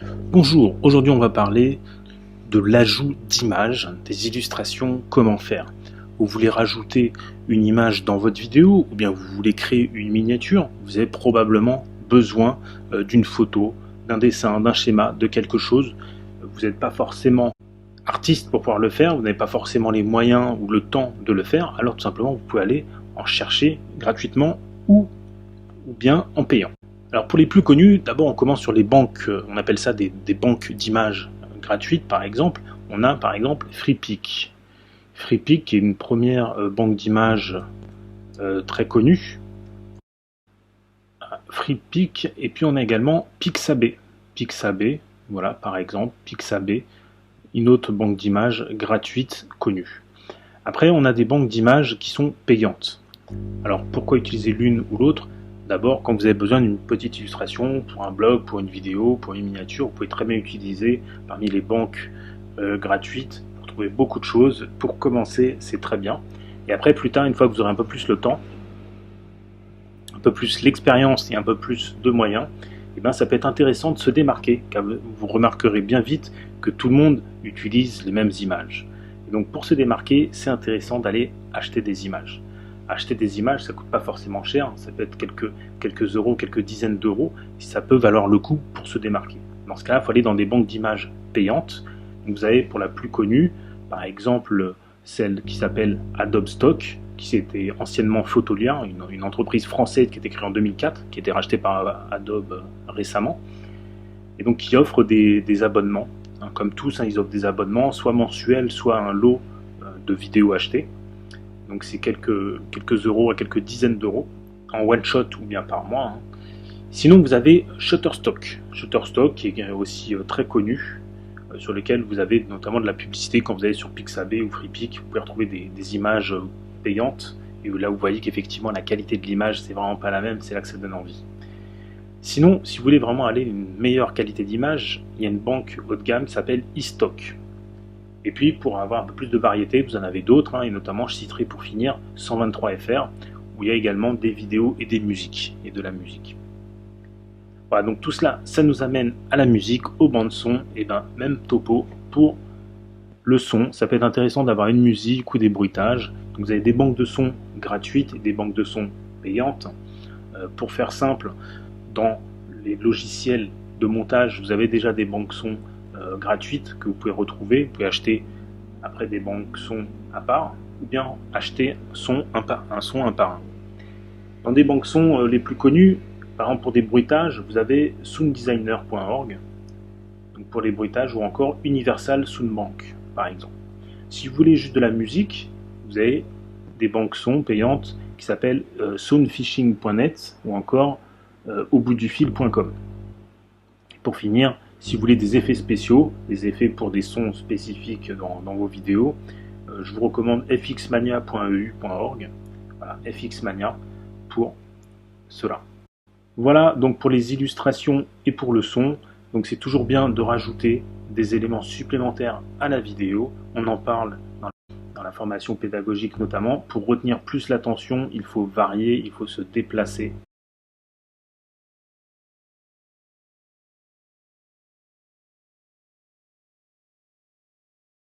Bonjour, aujourd'hui on va parler de l'ajout d'images, des illustrations, comment faire. Vous voulez rajouter une image dans votre vidéo ou bien vous voulez créer une miniature, vous avez probablement besoin d'une photo, d'un dessin, d'un schéma, de quelque chose. Vous n'êtes pas forcément artiste pour pouvoir le faire, vous n'avez pas forcément les moyens ou le temps de le faire, alors tout simplement vous pouvez aller en chercher gratuitement ou bien en payant. Alors pour les plus connus, d'abord on commence sur les banques, on appelle ça des banques d'images gratuites par exemple. On a par exemple Freepik. Freepik qui est une première banque d'images très connue. Freepik, et puis on a également Pixabay. Pixabay, voilà par exemple, Pixabay, une autre banque d'images gratuite connue. Après on a des banques d'images qui sont payantes. Alors pourquoi utiliser l'une ou l'autre? D'abord, quand vous avez besoin d'une petite illustration pour un blog, pour une vidéo, pour une miniature, vous pouvez très bien utiliser parmi les banques gratuites pour trouver beaucoup de choses. Pour commencer, c'est très bien. Et après, plus tard, une fois que vous aurez un peu plus le temps, un peu plus l'expérience et un peu plus de moyens, eh bien, ça peut être intéressant de se démarquer, car vous remarquerez bien vite que tout le monde utilise les mêmes images. Et donc pour se démarquer, c'est intéressant d'aller acheter des images. Acheter des images, ça ne coûte pas forcément cher, ça peut être quelques euros, quelques dizaines d'euros, et ça peut valoir le coup pour se démarquer. Dans ce cas-là, il faut aller dans des banques d'images payantes. Donc vous avez pour la plus connue, par exemple celle qui s'appelle Adobe Stock, qui était anciennement Photolia, une entreprise française qui a été créée en 2004, qui a été rachetée par Adobe récemment, et donc qui offre des abonnements. Comme tous, ils offrent des abonnements, soit mensuels, soit un lot de vidéos achetées. Donc c'est quelques euros à quelques dizaines d'euros, en one shot ou bien par mois. Sinon vous avez Shutterstock. Shutterstock qui est aussi très connu, sur lequel vous avez notamment de la publicité quand vous allez sur Pixabay ou Freepik. Vous pouvez retrouver des images payantes, et là vous voyez qu'effectivement la qualité de l'image c'est vraiment pas la même, c'est là que ça donne envie. Sinon, si vous voulez vraiment aller à une meilleure qualité d'image, il y a une banque haut de gamme qui s'appelle eStock. Et puis pour avoir un peu plus de variété, vous en avez d'autres, et notamment je citerai pour finir 123FR, où il y a également des vidéos et des musiques, et de la musique. Voilà, donc tout cela, ça nous amène à la musique, aux bandes son, et ben même topo pour le son. Ça peut être intéressant d'avoir une musique ou des bruitages. Donc vous avez des banques de son gratuites et des banques de son payantes. Pour faire simple, dans les logiciels de montage, vous avez déjà des banques son gratuites que vous pouvez retrouver. Vous pouvez acheter après des banques son à part, ou bien acheter un son un par un. Dans des banques son les plus connues, par exemple pour des bruitages, vous avez sounddesigner.org, donc pour les bruitages, ou encore Universal Soundbank par exemple. Si vous voulez juste de la musique, vous avez des banques son payantes qui s'appellent soundfishing.net ou encore auboutdufil.com. Pour finir, si vous voulez des effets spéciaux, des effets pour des sons spécifiques dans vos vidéos, je vous recommande fxmania.eu.org. Voilà, fxmania pour cela. Voilà donc pour les illustrations et pour le son. Donc c'est toujours bien de rajouter des éléments supplémentaires à la vidéo. On en parle dans la formation pédagogique notamment. Pour retenir plus l'attention, il faut varier, il faut se déplacer.